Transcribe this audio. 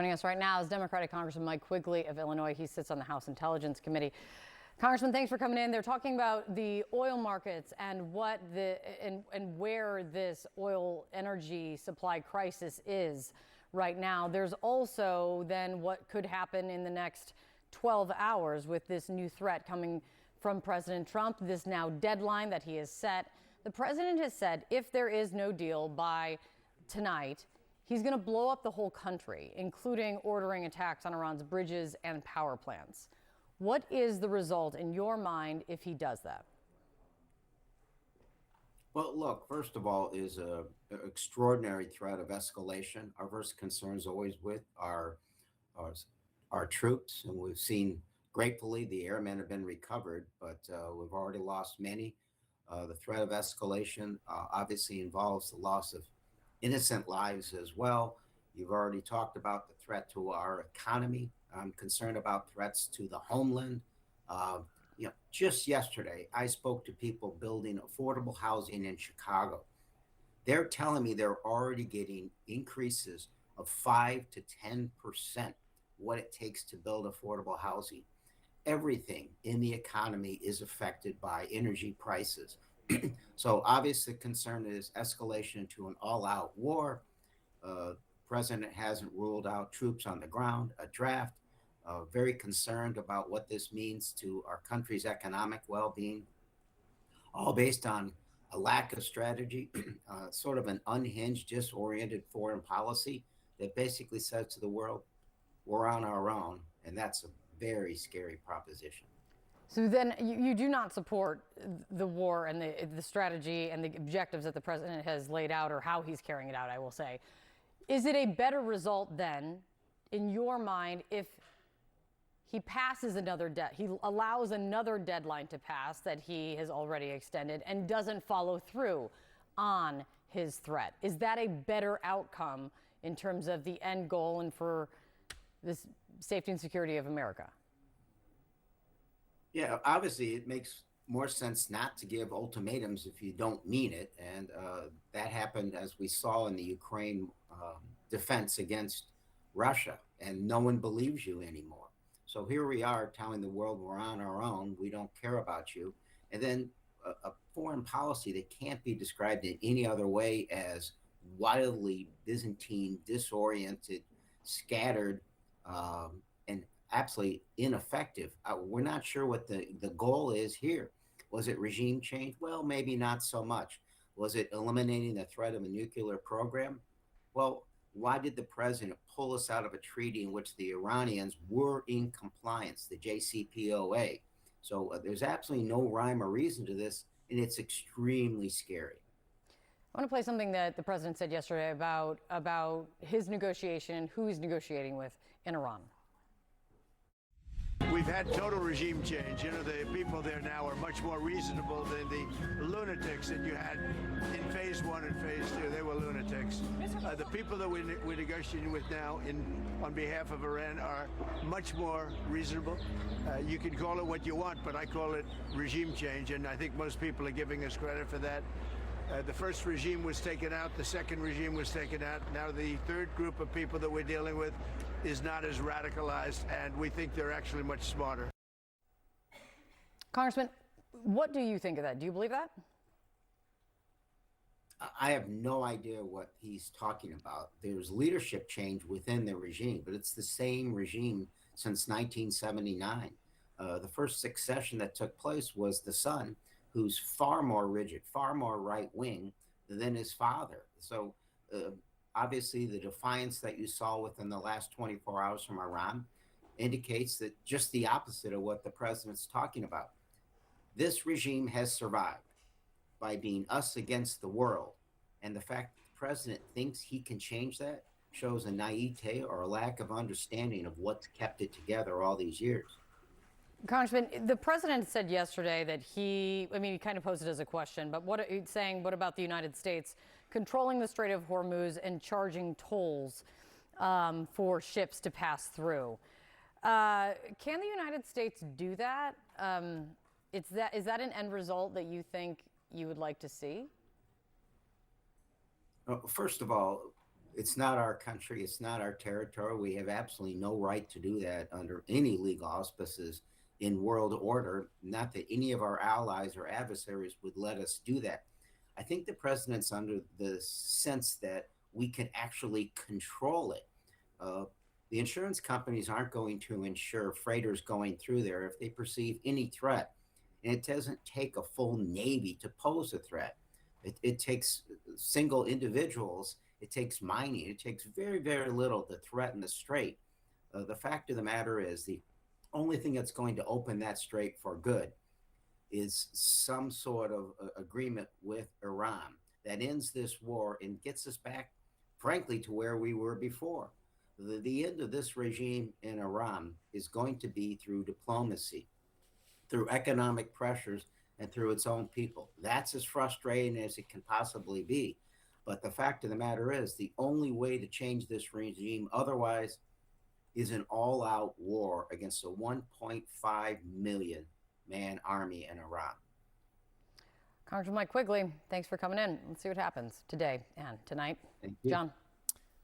Joining us right now is Democratic Congressman Mike Quigley of Illinois. He sits on the House Intelligence Committee. Congressman, thanks for coming in. They're talking about the oil markets and where this oil energy supply crisis is right now. There's also then what could happen in the next 12 hours with this new threat coming from President Trump, this now deadline that he has set. The president has said if there is no deal by tonight, he's going to blow up the whole country, including ordering attacks on Iran's bridges and power plants. What is the result in your mind if he does that? Well, look, first of all, is an extraordinary threat of escalation. Our first concern is always with our troops, and we've seen, gratefully, the airmen have been recovered, but we've already lost many. The threat of escalation obviously involves the loss of innocent lives as well. You've already talked about the threat to our economy. I'm concerned about threats to the homeland. Just yesterday, I spoke to people building affordable housing in Chicago. They're telling me they're already getting increases of 5 to 10% what it takes to build affordable housing. Everything in the economy is affected by energy prices. So obviously the concern is escalation to an all-out war. President hasn't ruled out troops on the ground, a draft. Very concerned about what this means to our country's economic well-being, all based on a lack of strategy, sort of an unhinged, disoriented foreign policy that basically says to the world, we're on our own, and that's a very scary proposition. So then you do not support the war and the strategy and the objectives that the president has laid out, or how he's carrying it out, I will say. Is it a better result then, in your mind, if he passes he allows another deadline to pass that he has already extended and doesn't follow through on his threat? Is that a better outcome in terms of the end goal and for this safety and security of America? Yeah, obviously it makes more sense not to give ultimatums if you don't mean it. And that happened, as we saw in the Ukraine defense against Russia, and no one believes you anymore. So here we are telling the world we're on our own, we don't care about you. And then a foreign policy that can't be described in any other way as wildly Byzantine, disoriented, scattered, and absolutely ineffective. We're not sure what the goal is here. Was it regime change? Well, maybe not so much. Was it eliminating the threat of a nuclear program? Well, why did the president pull us out of a treaty in which the Iranians were in compliance, the JCPOA? So there's absolutely no rhyme or reason to this, and it's extremely scary. I want to play something that the president said yesterday about his negotiation, who he's negotiating with in Iran. We've had total regime change. You know, the people there now are much more reasonable than the lunatics that you had in phase one and phase two. They were lunatics. The people that we're negotiating with now on behalf of Iran are much more reasonable. You can call it what you want, but I call it regime change, and I think most people are giving us credit for that. The first regime was taken out. The second regime was taken out. Now the third group of people that we're dealing with is not as radicalized, and we think they're actually much smarter. Congressman, what do you think of that? Do you believe that? I have no idea what he's talking about. There's leadership change within the regime, but it's the same regime since 1979. The first succession that took place was the son, who's far more rigid, far more right-wing than his father. So obviously the defiance that you saw within the last 24 hours from Iran indicates that just the opposite of what the president's talking about. This regime has survived by being us against the world. And the fact that the president thinks he can change that shows a naivete or a lack of understanding of what's kept it together all these years. Congressman, the president said yesterday that he kind of posed it as a question, but what about the United States controlling the Strait of Hormuz and charging tolls for ships to pass through? Can the United States do that? Is that an end result that you think you would like to see? First of all, It's not our country. It's not our territory. We have absolutely no right to do that under any legal auspices in world order. Not that any of our allies or adversaries would let us do that. I think the president's under the sense that we can actually control it. Uh, the insurance companies aren't going to insure freighters going through there if they perceive any threat. And it doesn't take a full Navy to pose a threat. It takes single individuals, it takes mining, it takes very, very little to threaten the strait. The fact of the matter is, the only thing that's going to open that strait for good is some sort of agreement with Iran that ends this war and gets us back, frankly, to where we were before. The end of this regime in Iran is going to be through diplomacy, through economic pressures, and through its own people. That's as frustrating as it can possibly be. But the fact of the matter is, the only way to change this regime otherwise is an all out war against a 1.5 million man army in Iran. Congressman Mike Quigley, thanks for coming in. Let's see what happens today and tonight. Thank you. John.